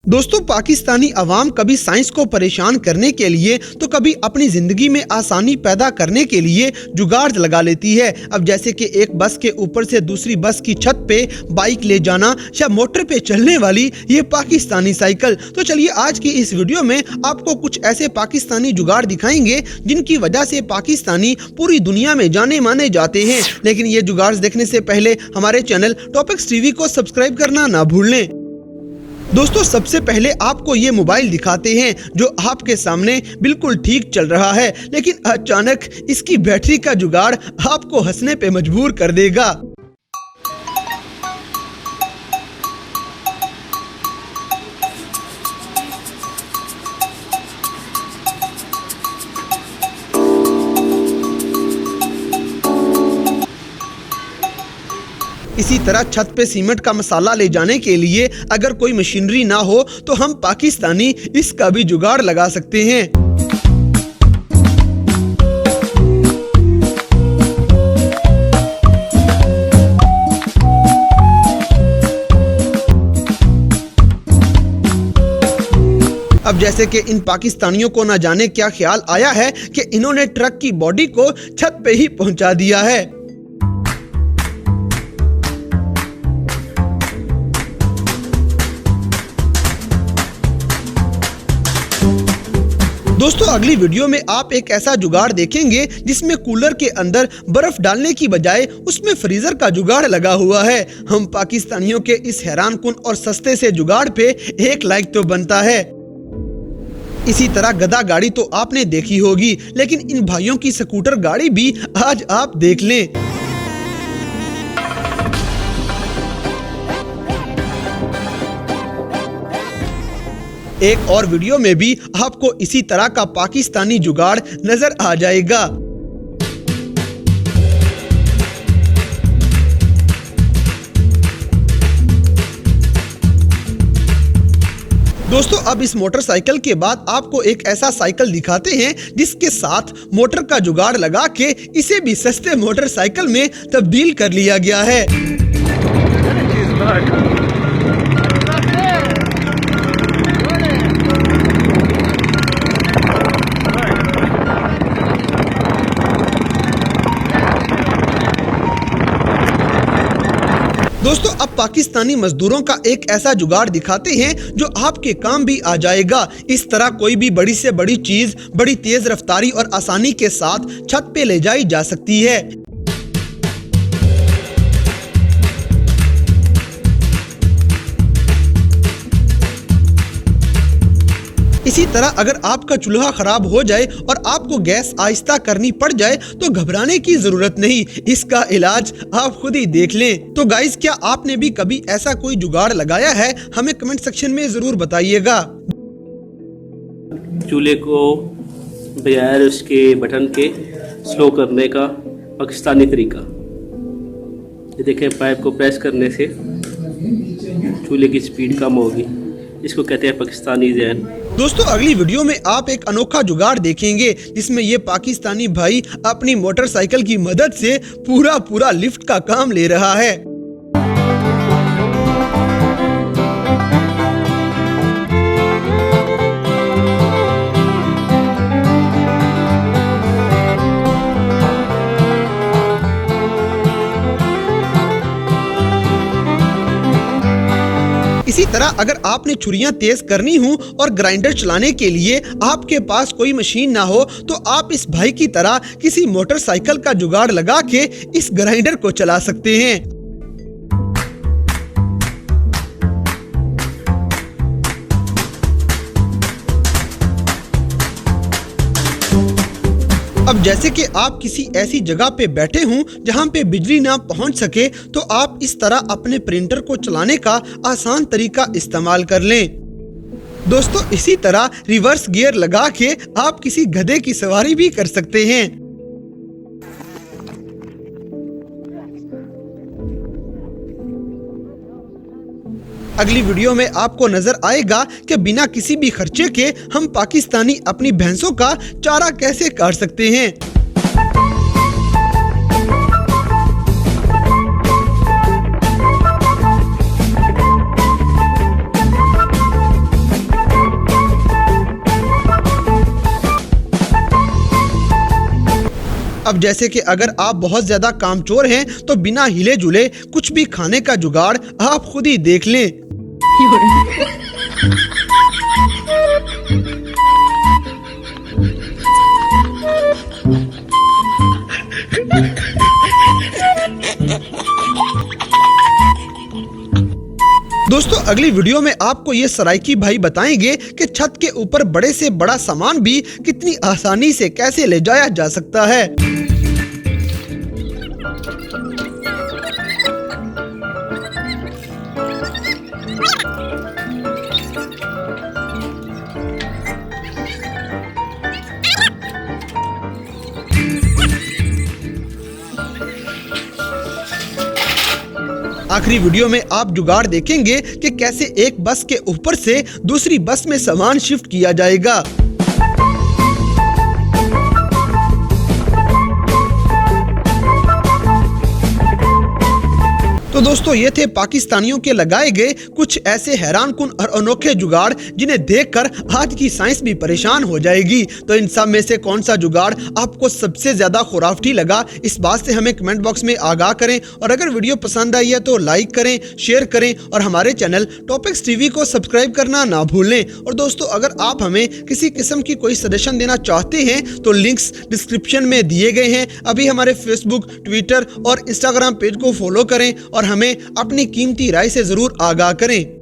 दोस्तों, पाकिस्तानी अवाम कभी साइंस को परेशान करने के लिए तो कभी अपनी जिंदगी में आसानी पैदा करने के लिए जुगाड़ लगा लेती है। अब जैसे कि एक बस के ऊपर से दूसरी बस की छत पे बाइक ले जाना या मोटर पे चलने वाली ये पाकिस्तानी साइकिल। तो चलिए आज की इस वीडियो में आपको कुछ ऐसे पाकिस्तानी जुगाड़ दिखाएंगे जिनकी वजह से पाकिस्तानी पूरी दुनिया में जाने माने जाते हैं। लेकिन ये जुगाड़ देखने से पहले हमारे चैनल टॉपिक्स टीवी को सब्सक्राइब करना ना भूलें। दोस्तों, सबसे पहले आपको ये मोबाइल दिखाते हैं जो आपके सामने बिल्कुल ठीक चल रहा है, लेकिन अचानक इसकी बैटरी का जुगाड़ आपको हंसने पे मजबूर कर देगा। इसी तरह छत पे सीमेंट का मसाला ले जाने के लिए अगर कोई मशीनरी ना हो तो हम पाकिस्तानी इसका भी जुगाड़ लगा सकते हैं। अब जैसे कि इन पाकिस्तानियों को ना जाने क्या ख्याल आया है कि इन्होंने ट्रक की बॉडी को छत पे ही पहुंचा दिया है। दोस्तों, अगली वीडियो में आप एक ऐसा जुगाड़ देखेंगे जिसमें कूलर के अंदर बर्फ डालने की बजाय उसमें फ्रीजर का जुगाड़ लगा हुआ है। हम पाकिस्तानियों के इस हैरानकुन और सस्ते से जुगाड़ पे एक लाइक तो बनता है। इसी तरह गधा गाड़ी तो आपने देखी होगी, लेकिन इन भाइयों की स्कूटर गाड़ी भी आज आप देख लें। एक और वीडियो में भी आपको इसी तरह का पाकिस्तानी जुगाड़ नजर आ जाएगा। दोस्तों, अब इस मोटरसाइकिल के बाद आपको एक ऐसा साइकिल दिखाते हैं जिसके साथ मोटर का जुगाड़ लगा के इसे भी सस्ते मोटरसाइकिल में तब्दील कर लिया गया है। दोस्तों, अब पाकिस्तानी मजदूरों का एक ऐसा जुगाड़ दिखाते हैं जो आपके काम भी आ जाएगा। इस तरह कोई भी बड़ी से बड़ी चीज बड़ी तेज रफ्तारी और आसानी के साथ छत पे ले जाई जा सकती है। इसी तरह अगर आपका चूल्हा खराब हो जाए और आपको गैस आहिस्ता करनी पड़ जाए तो घबराने की जरूरत नहीं, इसका इलाज आप खुद ही देख लें। तो गाइस, क्या आपने भी कभी ऐसा कोई जुगाड़ लगाया है? हमें कमेंट सेक्शन में जरूर बताइएगा। चूल्हे को बगैर उसके बटन के स्लो करने का पाकिस्तानी तरीका। ये देखें, पाइप को प्रेस करने से चूल्हे की स्पीड कम होगी। इसको कहते हैं पाकिस्तानी जैन। दोस्तों, अगली वीडियो में आप एक अनोखा जुगाड़ देखेंगे जिसमें ये पाकिस्तानी भाई अपनी मोटरसाइकिल की मदद से पूरा लिफ्ट का काम ले रहा है। इसी तरह अगर आपने छुरियां तेज करनी हो और ग्राइंडर चलाने के लिए आपके पास कोई मशीन ना हो तो आप इस भाई की तरह किसी मोटरसाइकिल का जुगाड़ लगा के इस ग्राइंडर को चला सकते हैं। अब जैसे कि आप किसी ऐसी जगह पे बैठे हों जहां पे बिजली ना पहुंच सके तो आप इस तरह अपने प्रिंटर को चलाने का आसान तरीका इस्तेमाल कर लें। दोस्तों, इसी तरह रिवर्स गियर लगा के आप किसी गधे की सवारी भी कर सकते हैं। अगली वीडियो में आपको नजर आएगा कि बिना किसी भी खर्चे के हम पाकिस्तानी अपनी भैंसों का चारा कैसे काट सकते हैं। अब जैसे कि अगर आप बहुत ज्यादा कामचोर हैं तो बिना हिले जुले कुछ भी खाने का जुगाड़ आप खुद ही देख लें। दोस्तों अगली वीडियो में आपको ये सराइकी भाई बताएंगे कि छत के ऊपर बड़े से बड़ा सामान भी कितनी आसानी से कैसे ले जाया जा सकता है। आखिरी वीडियो में आप जुगाड़ देखेंगे कि कैसे एक बस के ऊपर से दूसरी बस में सामान शिफ्ट किया जाएगा। तो दोस्तों ये थे पाकिस्तानियों के लगाए गए कुछ ऐसे हैरानकुन और अनोखे जुगाड़ जिन्हें देखकर आज की साइंस भी परेशान हो जाएगी। तो इन सब में से कौन सा जुगाड़ आपको सबसे ज्यादा खुराफती लगा, इस बात से हमें कमेंट बॉक्स में आगाह करें। और अगर वीडियो पसंद आई है तो लाइक करें, शेयर करें और हमारे चैनल टॉपिक्स टीवी को सब्सक्राइब करना ना भूलें। और दोस्तों अगर आप हमें किसी किस्म की कोई सजेशन देना चाहते हैं तो लिंक्स डिस्क्रिप्शन में दिए गए हैं। अभी हमारे फेसबुक, ट्विटर और इंस्टाग्राम पेज को फॉलो करें और हमें अपनी कीमती राय से जरूर आगाह करें।